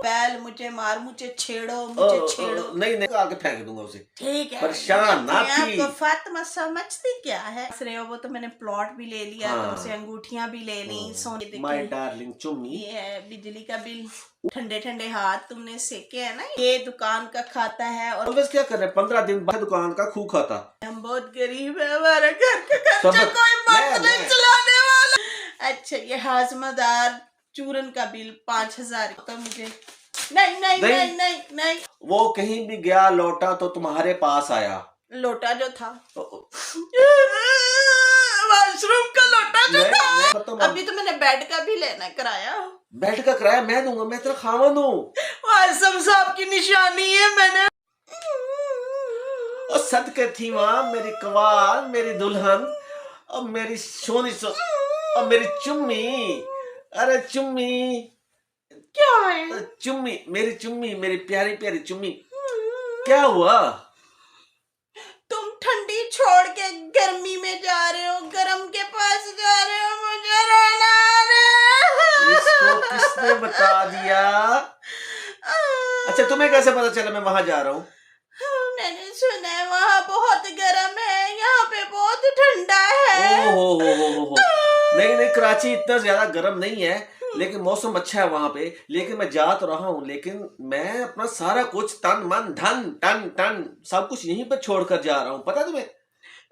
बैल मुझे मार, मुझे छेड़ो, मुझे छेड़ो। नहीं नहीं, आगे फेंक दूंगा उसे। ठीक है, परेशान ना थी। आपको फातिमा समझती क्या है। वो तो मैंने प्लॉट भी ले लिया, हाँ। तुमसे अंगूठियां भी ले ली, सोने माय डार्लिंग चुम्मी। ये है बिजली का बिल, ठंडे ठंडे हाथ तुमने सेके है ना। ये दुकान का खाता है। और बस क्या कर रहे हैं, 15 दिन बाद दुकान का खूह खाता। हम बहुत गरीब है, हमारे घर का खर्चा कोई मर्द नहीं चलाने वाला। अच्छा, ये हाजमादार चूरन का बिल 5000 तो मुझे नहीं नहीं नहीं नहीं नहीं, नहीं। वो कहीं भी गया लौटा तो तुम्हारे पास आया। लोटा जो था वॉशरूम का लोटा जो था। अभी तो मैंने बेड का भी लेना कराया। बेड का किराया मैं दूंगा, मैं तेरा खावन हूँ। आजम साहब की निशानी है मैंने। और सदके थी वहां मेरी कवाल, मेरी दुल्हन और मेरी सोनी और मेरी चुम्मी। अरे चुम्मी क्या है? चुम्मी, मेरी प्यारी प्यारी चुम्मी। क्या हुआ? तुम ठंडी छोड़ के गर्मी में जा रहे हो, गरम के पास जा रहे हो, मुझे रोना आ रहा है। इसको किसने बता दिया? अच्छा, तुम्हें कैसे पता चला मैं वहां जा रहा हूँ? मैंने सुना है वहाँ बहुत गर्म है, यहाँ पे बहुत ठंडा है। ओ नहीं नहीं, कराची इतना ज्यादा गर्म नहीं है, लेकिन मौसम अच्छा है वहां पे। लेकिन मैं जा तो रहा हूँ, लेकिन मैं अपना सारा कुछ तन मन धन टन टन सब कुछ यहीं पर छोड़कर जा रहा हूँ, पता तुम्हें?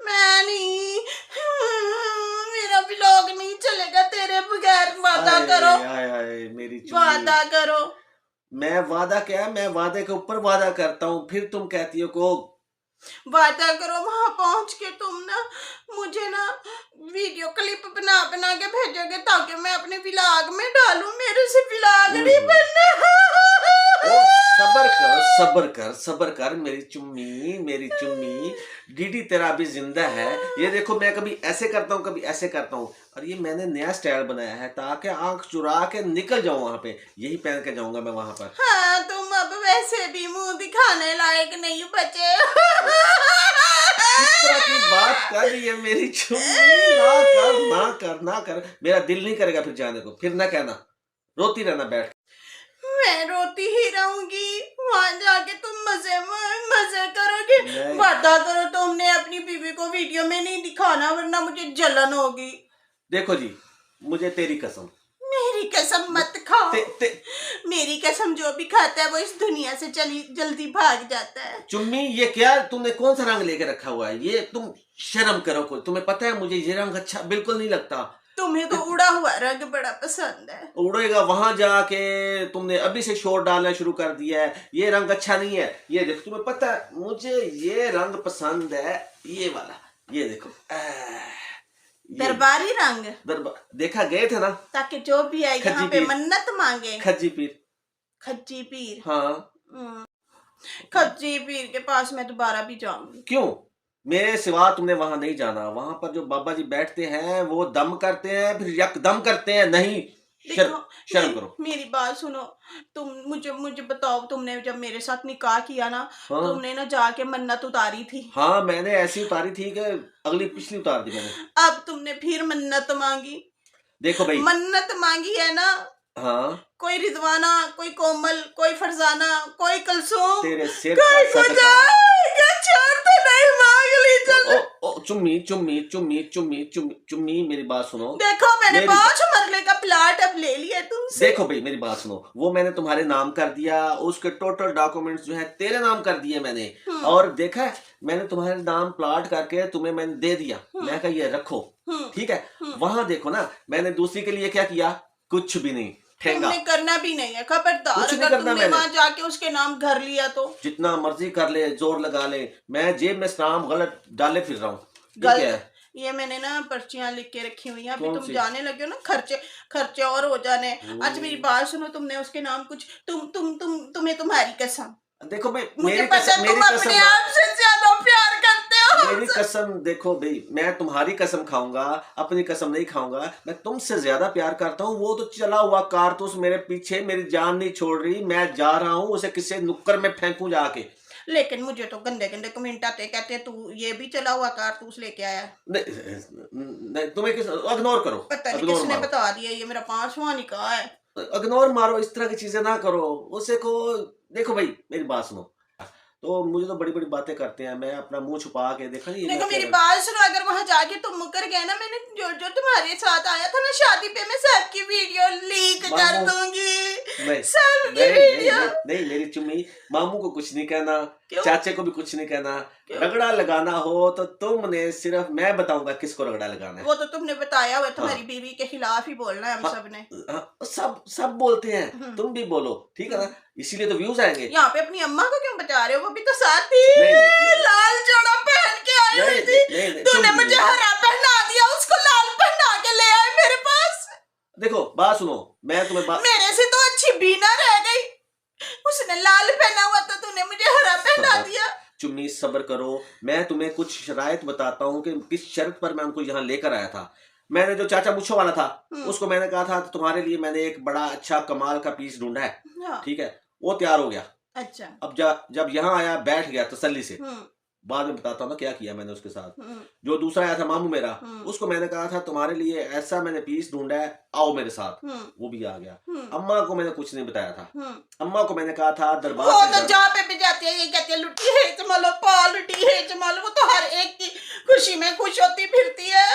मैं नहीं, मेरा व्लॉग नहीं चलेगा तेरे बगैर। वादा करो। आए, मेरी वादा करो। मैं वादा क्या, मैं वादे के ऊपर वादा करता हूँ, फिर तुम कहती हो को वादा करो। वहां पहुंच के तुम ना मुझे ना वीडियो क्लिप बना बना के भेजोगे, ताकि मैं अपने व्लॉग में डालूं। मेरे से व्लॉग नहीं बनना। सबर कर मेरी चुम्मी। डीडी तेरा अभी जिंदा है। ये देखो, मैं कभी ऐसे करता हूँ, कभी ऐसे करता हूँ, और ये मैंने नया स्टाइल बनाया है ताकि आंख चुरा के निकल जाऊं वहां पे। यही पहन के जाऊंगा मैं वहां पर। हाँ, तुम अब वैसे भी मुंह दिखाने लायक नहीं बचे। किस तरह की बात कर रही है मेरी चुम्मी? ना कर। मेरा दिल नहीं करेगा फिर जाने को। फिर ना कहना, रोती रहना बैठ। मैं रोती ही रहूंगी। वहां जाके तुम मजे करोगे। वादा करो तुमने अपनी बीवी को वीडियो में नहीं दिखाना, वरना मुझे जलन होगी। देखो जी, मुझे तेरी कसम। मेरी कसम मत खाओ। मेरी कसम जो भी खाता है वो इस दुनिया से जल्दी भाग जाता है। चुम्मी, ये क्या तुमने कौन सा रंग लेके रखा हुआ है? ये तुम शर्म करो कोई। तुम्हें पता है मुझे ये रंग अच्छा बिल्कुल नहीं लगता। तुम्हें तो उड़ा हुआ रंग बड़ा पसंद है। उड़ेगा वहां जाके। तुमने अभी से शोर डालना शुरू कर दिया है। ये रंग अच्छा नहीं है। ये देखो, तुम्हें पता है मुझे ये रंग पसंद है, ये वाला। ये देखो, दरबारी रंग। देखा गए थे ना, ताकि जो भी आए यहाँ पे मन्नत मांगे। खज्जी पीर। हाँ, खज्जी पीर के पास मैं दोबारा भी जाऊंगी। क्यों? मेरे सिवा तुमने वहां नहीं जाना। वहां पर जो बाबा जी बैठते हैं वो दम करते हैं, फिर यकदम करते हैं। नहीं, शर्म करो। मेरी बात सुनो। तुम मुझे बताओ, तुमने जब मेरे साथ निकाह किया ना, हाँ? तुमने ना जाके मन्नत उतारी थी। हाँ, मैंने ऐसी उतारी थी कि अगली पिछली उतार दी मैंने। अब तुमने फिर मन्नत मांगी। देखो भाई, मन्नत मांगी है ना। हाँ, कोई रिजवाना, कोई कोमल, कोई फरजाना, कोई कलसूम, तेरे सिर कोई छोड़ तो नहीं मांग ली। चुम्मी, मेरी बात सुनो। देखो, मैंने 5 मरले का प्लाट अब ले लिया तुमसे। देखो भाई, मेरी बात सुनो। वो मैंने तुम्हारे नाम कर दिया, उसके टोटल डॉक्यूमेंट्स जो है तेरे नाम कर दिए मैंने। और देखा है, मैंने तुम्हारे नाम प्लाट करके तुम्हें मैंने दे दिया। मैं कहा ये रखो, ठीक है। वहां देखो ना, मैंने दूसरी के लिए क्या किया? कुछ भी नहीं। तुमने करना भी नहीं है, खबरदार। अगर तुमने वहां जाके उसके नाम घर लिया तो जितना मर्जी कर ले, जोर लगा ले, मैं जेब में नाम गलत डाले फिर रहा हूँ। ये मैंने ना पर्चियां लिख के रखी हुई है। अभी तुम जाने लगे हो ना, खर्चे और हो जाने। अच्छा मेरी बात सुनो, तुमने उसके नाम कुछ तुम्हें तुम्हारी कसम। देखो भाई, मुझे पता है तुम अपने आप से ज्यादा प्यार करते हो। मेरी कसम देखो भाई, मैं तुम्हारी कसम खाऊंगा, अपनी कसम नहीं खाऊंगा। मैं तुमसे ज्यादा प्यार करता हूँ। वो तो चला हुआ कारतूस मेरे पीछे मेरी जान नहीं छोड़ रही। मैं जा रहा हूँ, उसे किसी नुक्कड़ में फेंकूं जाके। लेकिन मुझे तो गंदे गंदे कमेंट आते, कहते तू ये भी चला हुआ कारतूस लेके आया। नहीं, तुम्हें किस इग्नोर करो। पता नहीं किसने बता दिया। ये मेरा 5वां निकाह है। इग्नोर मारो, इस तरह की चीजें ना करो। उसे को देखो भाई, मेरी बात सुनो। तो मुझे तो बड़ी बड़ी बातें करते हैं, मैं अपना मुंह छुपा के देखा नहीं। देखो मेरी बात सुनो, अगर वहां जाके तुम मुकर गए ना, मैंने जो जो तुम्हारे साथ आया था ना शादी पे, मैं सबकी वीडियो लीक कर दूंगी। सबकी वीडियो। नहीं मेरी चुम्मी, मामू को कुछ नहीं कहना, चाचे को भी कुछ नहीं कहना। रगड़ा लगाना हो तो तुमने सिर्फ, मैं बताऊंगा किसको रगड़ा लगाना है। वो तो तुमने बताया हुआ, तुम्हारी बीवी के खिलाफ ही बोलना है हम सब ने। सब बोलते हैं, तुम भी बोलो, ठीक है ना, इसीलिए तो व्यूज आएंगे। यहाँ पे अपनी अम्मा को क्यों बता रहे हो? वो भी तो साथ थी, लाल जोड़ा पहन के आई हुई थी। तूने मुझे हरा पहना दिया, उसको लाल पहना के ले आए मेरे पास। देखो बात सुनो, मैं तुम्हें मेरे से तो अच्छी बीना रह गई, उसने लाल पहना हुआ तो तूने मुझे हरा पहना दिया। चुम्मी सब्र करो, मैं तुम्हें कुछ शराइत बताता हूँ कि किस शर्त पर मैं उनको यहाँ लेकर आया था। मैंने जो चाचा मुच्छों वाला था, उसको मैंने कहा था तुम्हारे लिए मैंने एक बड़ा अच्छा कमाल का पीस ढूंढा है, ठीक है, वो तैयार हो गया। अच्छा। अब जब यहाँ आया, बैठ गया तसल्ली से, बाद में बताता हूँ ना क्या किया मैंने उसके साथ। जो दूसरा आया था मामू मेरा, उसको मैंने कहा था तुम्हारे लिए ऐसा मैंने पीस ढूंढा है, आओ मेरे साथ। वो भी आ गया। अम्मा को मैंने कुछ नहीं बताया था। अम्मा को मैंने कहा था दरबार वो तो जहाँ पे भी जाती है ये कहती है लुटी है जमालो, पा लुटी है जमालो। वो तो हर एक की खुशी में खुश होती फिरती है।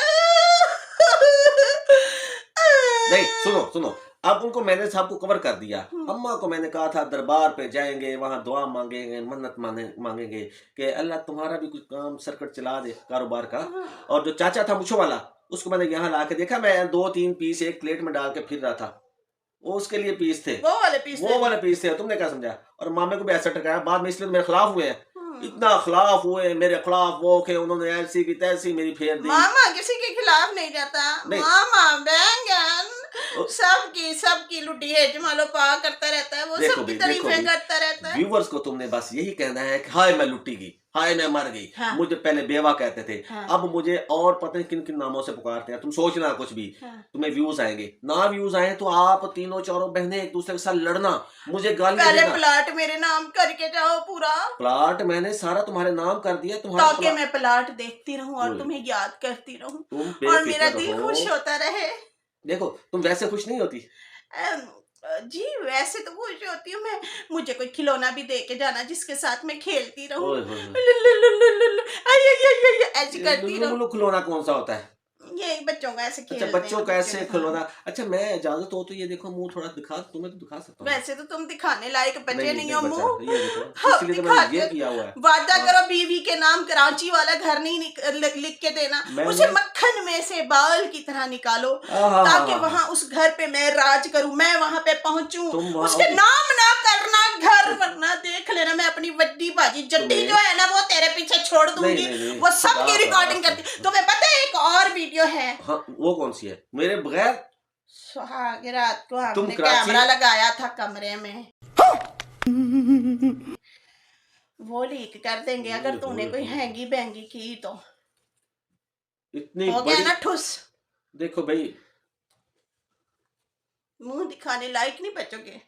नहीं सुनो, अब उनको मैंने सबको कवर कर दिया। अम्मा को मैंने कहा था दरबार पे जाएंगे, वहां दुआ मांगेंगे, मन्नत मांगेंगे कि अल्लाह तुम्हारा भी कुछ काम सरकट चला दे कारोबार का। और जो चाचा था मुच्छों वाला, उसको मैंने यहाँ ला के देखा, मैं 2-3 पीस एक प्लेट में डाल के फिर रहा था, वो उसके लिए पीस थे, वो वाले पीस थे। तुमने क्या समझा? और मामे को भी ऐसा टकराया बाद में, इसलिए मेरे खिलाफ हुए हैं, इतना खिलाफ हुए मेरे खिलाफ वो के उन्होंने ऐसी की तैसी मेरी फेर दी। मामा किसी के खिलाफ नहीं जाता, मामा बैंगन सबकी लुटी है जमालो पा करता रहता है, वो सबकी तारीफें करता रहता है। व्यूअर्स को तुमने बस यही कहना है कि हाय मैं लुटी गई, हाय मैं मर गई। मुझे पहले बेवा कहते थे, अब मुझे और पता नहीं किन किन नामों से पुकारते हैं। तुम सोचना कुछ भी, तुम्हें व्यूज आएंगे, ना व्यूज आए तो आप तीनों चारों बहनें एक दूसरे के साथ लड़ना, मुझे गाली पहले प्लाट मेरे नाम करके जाओ पूरा। प्लाट मैंने सारा तुम्हारे नाम कर दिया, ताकि मैं प्लाट देखती रहूं और तुम्हें याद करती रहूं और मेरा दिल खुश होता रहे। देखो तुम वैसे खुश नहीं होती जी, वैसे तो खुश होती हूँ मैं। मुझे कोई खिलौना भी दे के जाना जिसके साथ मैं खेलती रहूं, ऐसी करती रहूं। खिलौना कौन सा होता है? ये बच्चों का ऐसे खेलते हैं। बच्चों का ऐसे खिलौना। अच्छा मैं इजाजत हो तो ये देखो मुंह थोड़ा दिखा, तुम्हें तो दिखा सकता हूँ। वैसे तो तुम दिखाने लायक बच्चे नहीं हो मुंह, इसलिए तो मैंने ये किया हुआ है। वादा करो बीवी के नाम कराची वाला घर नहीं लिख के देना, उसे मक्खन में से बाल की तरह निकालो ताकि वहाँ उस घर पे मैं राज करूँ, मैं वहाँ पे पहुँचूं। उसके नाम ना करना घर, वरना देख लेना मैं अपनी बड्डी बाजी जट्टी जो है ना वो तेरे पीछे छोड़ दूंगी। वो सबकी रिकॉर्डिंग करती। तुम्हें पता है एक और वीडियो है? हाँ, वो कौन सी है? मेरे बगैर सुहाग रात को हमने कैमरा लगाया था कमरे में, वो लीक कर देंगे अगर तूने कोई हैंगी बैंगी की तो। इतनी हो गया ना ठुस। देखो भाई, मुंह दिखाने लायक नहीं बचोगे।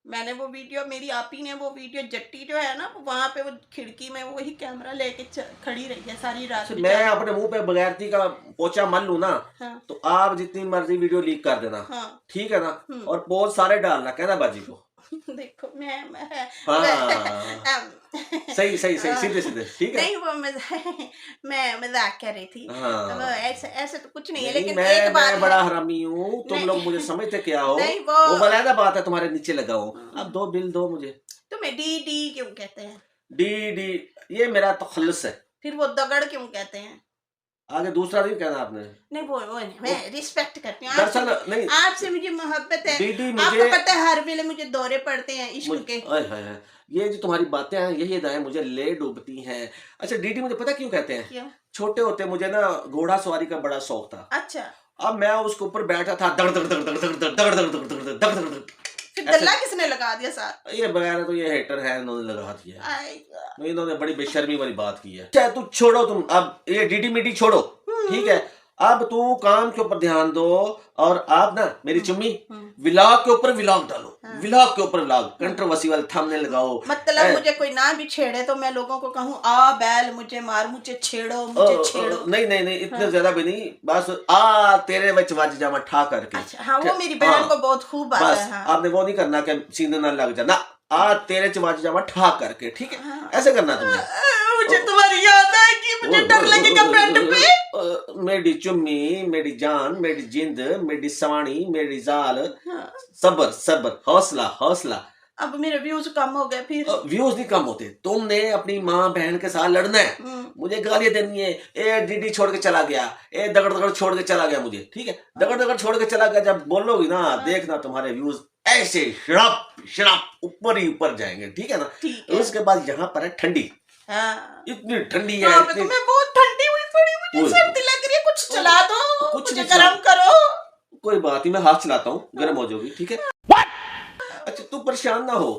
मैंने वो वीडियो, मेरी आपी ने वो वीडियो, जट्टी जो है ना वहाँ पे वो खिड़की में वही कैमरा लेके खड़ी रही है सारी रात। मैं अपने मुंह पे बगैरती का पोचा मल लूं ना, तो आप जितनी मर्जी वीडियो लीक कर देना, ठीक है ना, और पोज सारे डालना, कहना बाजी को देखो मैं सही सीधे ठीक है। नहीं वो मैं मजाक कर रही थी। ऐसे तो कुछ नहीं है, लेकिन मैं बड़ा हरामी हूँ, तुम लोग मुझे समझते क्या हो? वो बलायदा बात है तुम्हारे नीचे लगा हूँ। अब दो बिल दो मुझे। तुम्हें डी क्यों कहते हैं? डी ये मेरा तो खल्लस है। फिर वो दगड़ क्यों कहते हैं? आगे दूसरा नहीं कहना आपने। नहीं वो नहीं, मैं रिस्पेक्ट करती हूँ नहीं, आपसे मुझे मोहब्बत है। मुझे आपको पता है हर वेले मुझे दौरे पड़ते हैं इश्क के। ये जो तुम्हारी बातें हैं यही अदाएं मुझे ले डूबती हैं। अच्छा डीडी मुझे पता क्यों कहते हैं? क्यों? छोटे होते मुझे ना घोड़ा सवारी का बड़ा शौक था। अच्छा। अब मैं उसके ऊपर बैठा था, दग दग दग दग दग दग दग दग दग दग दग। फिर दल्ला किसने लगा दिया साथ? ये बगैर तो ये हेटर है, इन्होंने लगा दिया। इन्होंने बड़ी बेशर्मी वाली बात की है। चाहे तू छोड़ो, तुम अब ये डीडी मीडी छोड़ो, ठीक है। अब तू काम के ऊपर ध्यान दो, और आप ना मेरी चुम्मी व्लॉग के ऊपर व्लॉग डालो, व्लॉग के ऊपर व्लॉग, कंट्रोवर्सी वाले थंबनेल लगाओ। मतलब मुझे कोई ना भी छेड़े तो मैं लोगों को कहूँ आ बैल मुझे मार, मुझे छेड़ो, मुझे छेड़ो। नहीं नहीं नहीं, इतने ज्यादा भी नहीं, बस आ तेरे विच वज जावा ठा करके। अच्छा हाँ, वो मेरी बहन को बहुत खूब आता है। हाँ। आपने वो नहीं करना कि सीने ना लग जाना, आ तेरे च वज जावा ठा करके, ठीक है, ऐसे करना तुमने। मुझे तुम्हारी याद है कि मुझे डर लगेगा पेट पे। मेरी चुम्मी, मेरी जान, मेरी जिंद, मेरी सवानी, मेरी जाल, सबर सबर, हौसला हौसला। अब मेरे व्यूज कम हो गए फिर। व्यूज नहीं कम होते, तुमने अपनी माँ बहन के साथ लड़ना है, मुझे गालियां देनी है, ए डीडी छोड़ के चला गया, ए दगड़ दगड़ छोड़ के चला गया मुझे, ठीक है, दगड़ दगड़ छोड़ के चला गया, जब बोलोगी ना देखना तुम्हारे व्यूज ऐसे शराब शराब ऊपर ही ऊपर जाएंगे, ठीक है ना। उसके बाद यहाँ पर है ठंडी, इतनी ठंडी है, मैं बहुत ठंडी हुई पड़ी, मुझे सर्दी लग रही है, कुछ चला दो, कुछ मुझे गरम करो। कोई बात नहीं, मैं हाथ चलाता हूँ, गर्म हो जाओगी, ठीक है। अच्छा तू परेशान ना हो,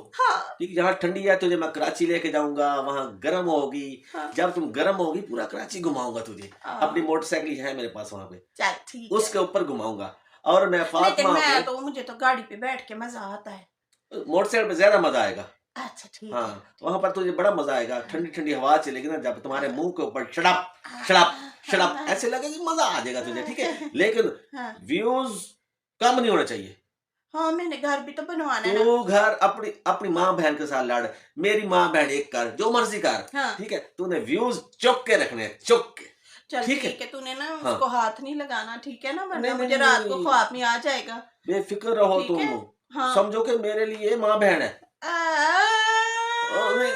ठीक है, जहाँ ठंडी है तुझे मैं कराची लेके जाऊंगा, वहाँ गर्म होगी। जब तुम गर्म होगी पूरा कराची घुमाऊंगा तुझे, अपनी मोटरसाइकिल है मेरे पास वहाँ पे, उसके ऊपर घुमाऊंगा। और मैं फातिमा तो मुझे तो गाड़ी पे बैठ के मजा आता है, मोटरसाइकिल पे ज्यादा मजा आएगा। अच्छा ठीक है। हाँ वहां पर तुझे बड़ा मजा आएगा, ठंडी ठंडी हवा चलेगी ना, जब तुम्हारे मुंह के ऊपर शड़प शड़प शड़प ऐसे लगेगी, मजा आ जाएगा तुझे, ठीक है। लेकिन व्यूज कम नहीं होना चाहिए। हाँ मैंने घर भी तो बनवाना है। तू घर अपनी अपनी माँ बहन के साथ लड़, मेरी माँ बहन एक कर, जो मर्जी कर, ठीक है, तूने व्यूज चुक के रखने हैं, चुक के। चल ठीक है, तूने ना उसको हाथ नहीं लगाना, ठीक है ना, वरना मुझे रात को ख्वाब में आ जाएगा। बेफिक्र रहो तुम, समझो कि मेरे लिए माँ बहन है।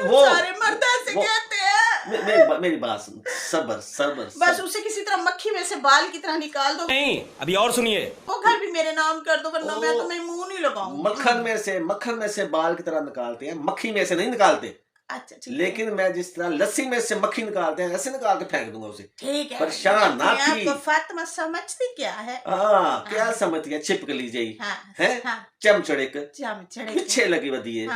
वो सारे मर्द ऐसे कहते हैं। मेरी बात सुन, सबर सबर, बस उसे किसी तरह मक्खी में से बाल की तरह निकाल दो। नहीं अभी और सुनिए, वो घर भी मेरे नाम कर दो, वरना मैं तुम्हें मुंह नहीं लगाऊंगी। मक्खन में से बाल की तरह निकालते हैं, मक्खी में से नहीं निकालते। अच्छा ठीक लेकिन मैं जिस तरह लस्सी में से मक्खी निकालते हैं ऐसे निकाल के फेंक दूंगा उसे। ठीक है, परेशान ना थी। आपको फातिमा समझती क्या है? क्या समझती है, छिपकली जाई है, चमचड़क पीछे लगी बदी है,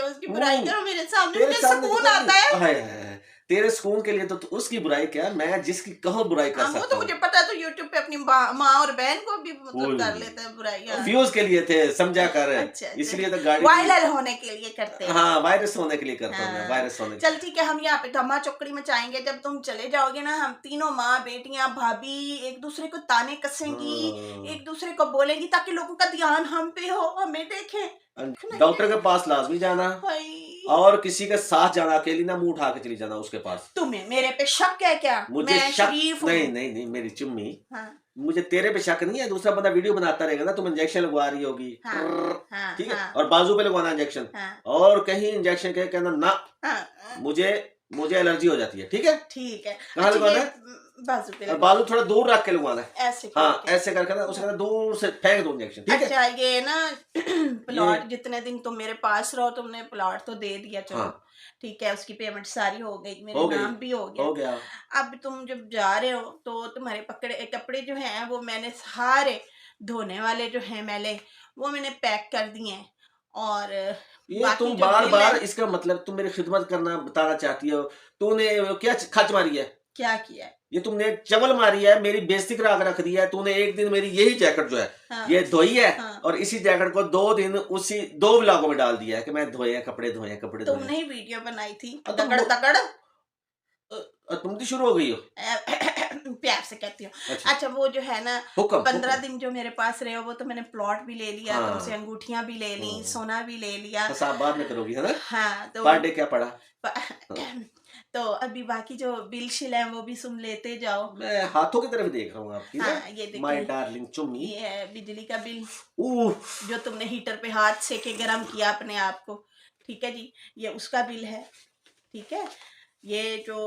उसकी बुराई करो मेरे सामने, मुझे सुकून आता है। तेरे सुकून के लिए तो उसकी बुराई क्या, मैं जिसकी कहो बुराई कर सकता हूँ। तो मुझे पता है, तो यूट्यूब पे अपनी माँ और बहन को भी मतलब कर लेते हैं बुराई, व्यूज के लिए थे, समझा कर। इसलिए तो गाड़ी वायरल होने के लिए करते हैं। हाँ वायरस होने के लिए करता हूँ, वायरस होने। चल ठीक है, हम यहाँ पे धमा चौकड़ी में चाहेंगे, जब तुम चले जाओगे ना, हम तीनों माँ बेटियां भाभी एक दूसरे को ताने कसेंगी, एक दूसरे को बोलेंगी, ताकि लोगों का ध्यान हम पे हो, हमें देखें। डॉक्टर के पास लाजमी जाना, और किसी के साथ जाना, अकेली ना मुंह उठा के चली जाना उसके पास। तुम्हें मेरे पे शक है क्या? मुझे शक नहीं मेरी चुम्मी, मुझे तेरे पे शक नहीं है। दूसरा बंदा वीडियो बनाता रहेगा ना, तुम इंजेक्शन लगवा रही होगी, ठीक है, और बाजू पे लगवाना इंजेक्शन, और कहीं इंजेक्शन के कहना ना मुझे एलर्जी हो जाती है, ठीक है। ठीक है, कहाँ लगवाना है? बाजू पे, बाजू थोड़ा दूर रख के लगवाना है, ऐसे ऐसे करके ना, उसे दूर से फेंक दो इंजेक्शन, ठीक है। अच्छा ये ना प्लॉट जितने दिन तुम मेरे पास रहो, तुमने प्लॉट तो दे दिया, चलो ठीक है, उसकी पेमेंट सारी हो गई, मेरे नाम भी हो गया। अब तुम जब जा रहे हो तो तुम्हारे कपड़े जो हैं वो मैंने सारे धोने वाले जो हैं मैले, वो मैंने पैक कर दिए हैं। और ये तुम बार बार इसका मतलब तुम मेरी खिदमत करना बताना चाहती हो। तूने क्या खच मारी है? क्या किया है? ये तुमने चवल मारी है, मेरी बेइज्जती करा के रख दी है। तूने एक दिन मेरी यही जैकेट जो है ये धोई है, और इसी जैकेट को 2 दिन उसी 2 व्लॉगों में डाल दिया है कि मैं धोए कपड़े धोए कपड़े। तुमने ही वीडियो बनाई थी, तगड़ तगड़ तुम तो शुरू हो गई हो। प्यार से कहती हूँ। अच्छा वो जो है ना 15 दिन जो मेरे पास रहे हो, वो तो मैंने प्लॉट भी ले लिया, तुमसे अंगूठियां भी ले ली, सोना भी ले लिया। हिसाब बाद में करोगी है ना? हाँ तो बर्थडे क्या पड़ा? तो अभी बाकी जो बिल शिल है वो भी सुन लेते जाओ। मैं हाथों की तरफ देख रहा हूँ आपकी। ये देखिए माय डार्लिंग चुम्मी, ये है बिजली का बिल जो तुमने हीटर पे हाथ से के गर्म किया अपने आप को, ठीक है जी, ये उसका बिल है, ठीक है। ये जो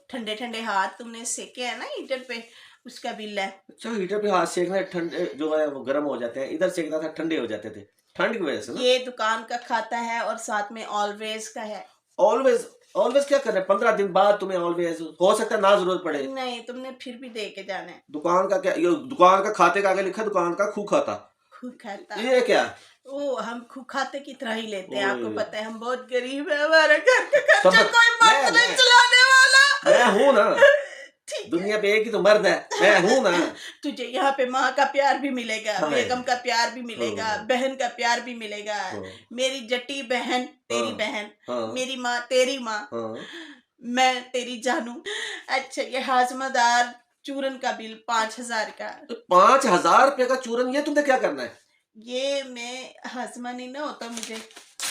ठंडे ठंडे हाथ तुमने सेके है ना हीटर पे, उसका बिल है। अच्छा हीटर पे हाथ सेकना, ठंडे जो है वो गर्म हो जाते हैं, इधर सेकना था ठंडे हो जाते थे, ठंड की वजह से ना। ये दुकान का खाता है, और साथ में ऑलवेज का है। ऑलवेज क्या कर रहे हैं? 15 दिन बाद तुम्हें ऑलवेज हो सकता है ना जरूरत पड़े। नहीं तुमने फिर भी दे के जाना है। दुकान का क्या? ये दुकान का खाते का आगे लिखा, दुकान का खू खाता। ये क्या? हम खाते की तरह ही लेते हैं, आपको पता है हम बहुत गरीब है, हमारे घर का खर्चा कोई मर्द नहीं चलाने वाला। मैं हूँ ना। ठीक दुनिया पे एक ही तो मर्द है, मैं हूँ ना। तुझे यहाँ पे माँ का प्यार भी मिलेगा, हाँ। बेगम का प्यार भी मिलेगा, हाँ। बहन का प्यार भी मिलेगा, हाँ। मेरी जटी बहन तेरी हाँ। बहन, हाँ। मेरी माँ तेरी माँ, हाँ। मैं तेरी जानू। अच्छा, ये हाजमादार चूरन का बिल 5,000 का। तो 5,000 रुपए का चूरन, ये तुमने क्या करना है? ये मैं हाजमा नहीं ना होता मुझे।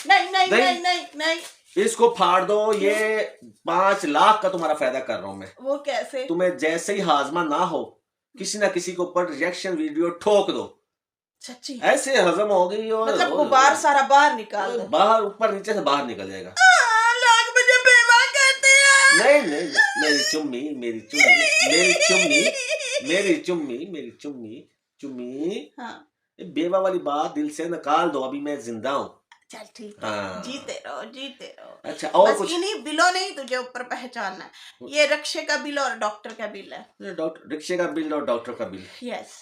नहीं नहीं नहीं। नहीं नहीं नहीं। इसको फाड़ दो, ये 5 लाख का तुम्हारा फायदा कर रहा हूं मैं। वो कैसे? तुम्हें जैसे ही हाजमा ना हो, किसी ना किसी के ऊपर रिएक्शन वीडियो ठोक दो, सच्ची? ऐसे हजम हो गई और मतलब गुबार सारा बाहर निकाल दो। बाहर, ऊपर नीचे से बाहर निकल जाएगा। लोग मुझे बेवा कहते हैं। नहीं नहीं नहीं, मेरी चुम्मी, मेरी चुम्मी, मेरी चुम्मी, मेरी चुम्मी, मेरी चुम्मी, चुम्मी। हाँ। ये बेवा वाली बात दिल से निकाल दो, अभी मैं जिंदा हूँ। चल ठीक है, हाँ। जीते रहो जीते रहो। अच्छा, और बस कुछ? इन्हीं बिलों नहीं तुझे ऊपर पहचानना है। ये रक्षे का बिल और डॉक्टर का बिल है। डॉक्टर, रिक्शे का बिल और डॉक्टर का बिल। यस।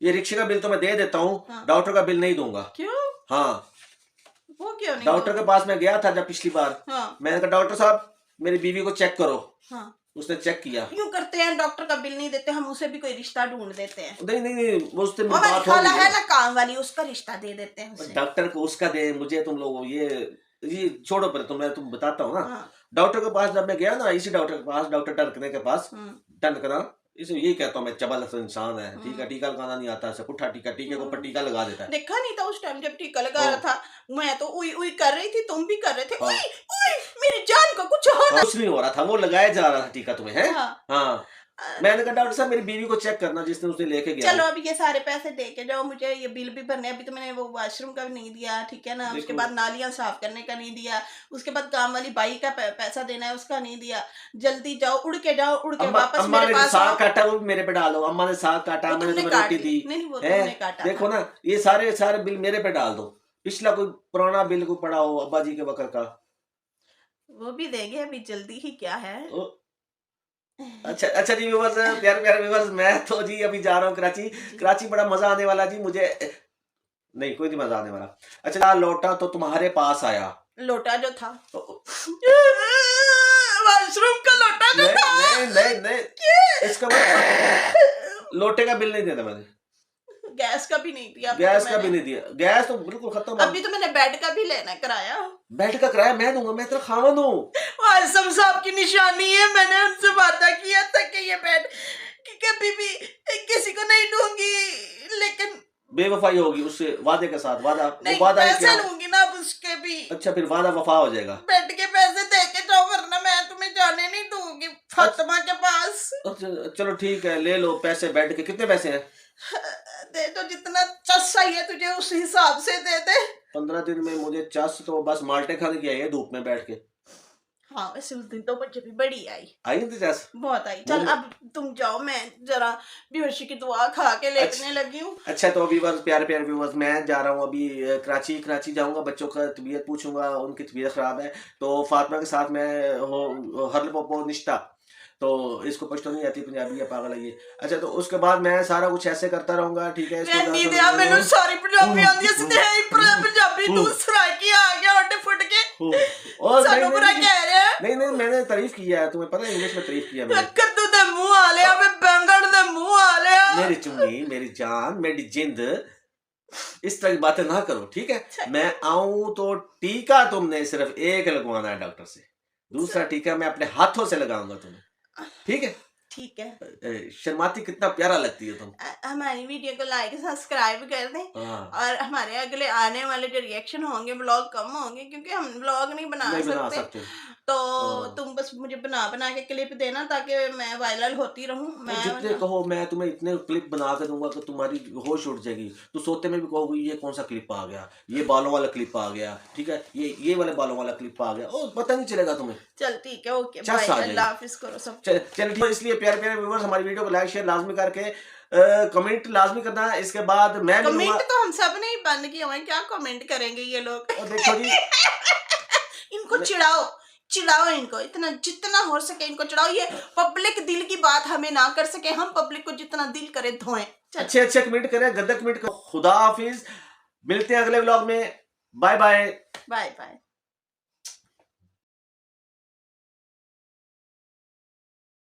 ये रिक्शे का बिल तो मैं दे देता हूँ। हाँ। डॉक्टर का बिल नहीं दूंगा। क्यों? हाँ, वो क्यों नहीं? डॉक्टर के पास मैं गया था जब पिछली बार। हाँ। मैंने कहा डॉक्टर साहब मेरी बीवी को चेक करो। हाँ। उसने चेक किया। यूं करते हैं, डॉक्टर का बिल नहीं देते, हम उसे भी कोई रिश्ता ढूंढ देते हैं। नहीं नहीं नहीं, वो उससे वो मेरी बात हो खाला गई है है। ना काम वाली, उसका रिश्ता दे देते हैं उसे। डॉक्टर को उसका दे, मुझे तुम लोग ये छोड़ो पर तुम बताता हूँ ना। हाँ। डॉक्टर के पास जब मैं गया ना, इसी डॉक्टर के पास, डॉक्टर टनकने के पास, टनकना, इसे यही कहता हूँ मैं, चबल इंसान है, ठीक है, टीका लगाना नहीं आता, ऐसे पुट्ठा टीका, टीके को ऊपर टीका लगा देता है। देखा नहीं था उस टाइम जब टीका लगा रहा था, मैं तो उई उई कर रही थी, तुम भी कर रहे थे। हाँ। उई उई, मेरी जान को कुछ हो ना। कुछ नहीं हो रहा था, वो लगाया जा रहा था टीका तुम्हें, है? हाँ। हाँ। मैंने कहा डॉक्टर साहब मेरी बीवी को चेक करना, जिसने उसे लेके गया। चलो अभी ये सारे पैसे दे के जाओ, मुझे ये बिल भी भरने। अभी तो मैंने वो वॉशरूम का भी नहीं दिया, ठीक है ना। उसके बाद नालियां साफ करने का नहीं दिया, उसके बाद काम वाली बाई का पैसा देना है, उसका नहीं दिया। जल्दी जाओ, उड़ के जाओ, उड़ के वापस अम्मा मेरे ने पास साग आओ। काटा, वो भी मेरे पे डालो। अम्मा ने साग काटा, मैंने तुम्हें रोटी दी। नहीं वो है? तुमने काटा देखो था। ना, ये सारे बिल मेरे पे डाल दो। पिछला कोई पुराना बिल को पड़ा हो अब्बा जी के वक्त का, वो भी देंगे, अभी जल्दी ही क्या है। अच्छा अच्छा जी व्यूअर्स, प्यारे प्यारे व्यूअर्स, मैं तो जी अभी जा रहा हूँ कराची। कराची बड़ा मजा आने वाला जी मुझे। नहीं, कोई नहीं मजा आने वाला। अच्छा, लौटा तो तुम्हारे पास आया। लोटा जो था वॉशरूम का लोटा जो था। नहीं नहीं नहीं, इसका मतलब लोटे का बिल नहीं देना मैंने। गैस का भी नहीं दिया। गैस का भी नहीं दिया, गैस तो बिल्कुल खत्म। अभी तो मैंने बेड का भी लेना कराया। बेड का किराया मैं दूंगा, मैं तेरा खावन हूँ। आजम साहब की निशानी है, मैंने उनसे वादा किया था कि ये बेड कि कभी भी किसी को नहीं दूंगी, लेकिन बेवफाई होगी उससे, वादे के साथ। वादा, नहीं, वो वादा है पैसे क्या? लूंगी ना अब उसके भी। अच्छा, फिर वादा वफा हो जाएगा। बेड के पैसे दे के जाओ, वरना मैं तुम्हें जाने नहीं दूंगी फातिमा के पास। अच्छा, चलो ठीक है, ले लो पैसे बेड के। कितने पैसे हैं? दे दो, जितना चस चाहिए तुझे उस हिसाब से दे दे। 15 दिन में मुझे चस तो बस माल्टे खाने की आई है, धूप में बैठ के। हाँ, वैसे उस दिन तो मुझे भी बड़ी आई नहीं चस? बहुत आई। चल अब तुम जाओ, मैं जरा बेहोशी की दवा खा के लेटने लगी हूँ। अच्छा, तो व्यूअर्स, प्यारे प्यारे व्यूअर्स, मैं जा रहा हूँ अभी कराची जाऊंगा। बच्चों का तबीयत पूछूंगा, उनकी तबीयत खराब है, तो फातिमा के साथ मैं हर पोपो निश्ता, तो इसको पश्तो नहीं आती, पंजाबी है, पागल है ये। अच्छा, तो उसके बाद मैं सारा कुछ ऐसे करता रहूंगा, ठीक है। मैंने सारी पंजाबी आंदी है, सिधे पंजाबी तू सराकी आ गया ओटे फुट के। सानू बुरा कह रहे हैं। नहीं नहीं, मैंने तारीफ किया है, तुम्हें पता है, इंग्लिश में तारीफ किया मैंने। कद्दू दे मुंह आ लिया, मैं बैंगन दे मुंह आ लिया। मेरी चुन्नी, मेरी जान, मेरी जिंद, इस तरह की बातें ना करो, ठीक है। मैं आऊं तो टीका तुमने सिर्फ एक लगवाना है डॉक्टर से, दूसरा टीका मैं अपने हाथों से लगाऊंगा तुम्हें, ठीक है? ठीक है। शर्माती कितना प्यारा लगती है तुम। हमारी वीडियो को लाइक सब्सक्राइब कर दें। हाँ। और हमारे अगले आने वाले जो रिएक्शन होंगे, ब्लॉग कम होंगे क्योंकि हम ब्लॉग नहीं बना सकते। तो तुम बस मुझे बना के क्लिप देना, ताकि मैं वायरल होती रहूं। मैं जितने कहो, मैं तुम्हें इतने क्लिप बना के दूंगा कि तुम्हारी होश उड़ जाएगी। तो सोते में भी कहोगी ये कौन सा क्लिप आ गया, ये बालों वाला क्लिप आ गया, ठीक है, ये वाले बालों वाला क्लिप आ गया, ओ पता नहीं चलेगा तुम्हें। चल ठीक है, ओके बाय, अल्लाह हाफिज करो सब। चल ठीक है। इसलिए प्यारे प्यारे व्यूअर्स, हमारी वीडियो को लाइक शेयर लाजमी करके कमेंट लाजमी करना है। इसके बाद मैं कमेंट तो हम सब ने ही बंद किए हुए हैं, क्या कमेंट करेंगे ये लोग। देखो जी, इनको चिढ़ाओ इनको, इतना जितना हो सके इनको चिढ़ाओ। ये पब्लिक दिल की बात हमें ना कर सके, हम पब्लिक को जितना दिल करे धोएं। अच्छे कमेंट करें, गद्दा कमेंट करो। खुदा हाफिज, मिलते हैं अगले व्लॉग में। Bye bye.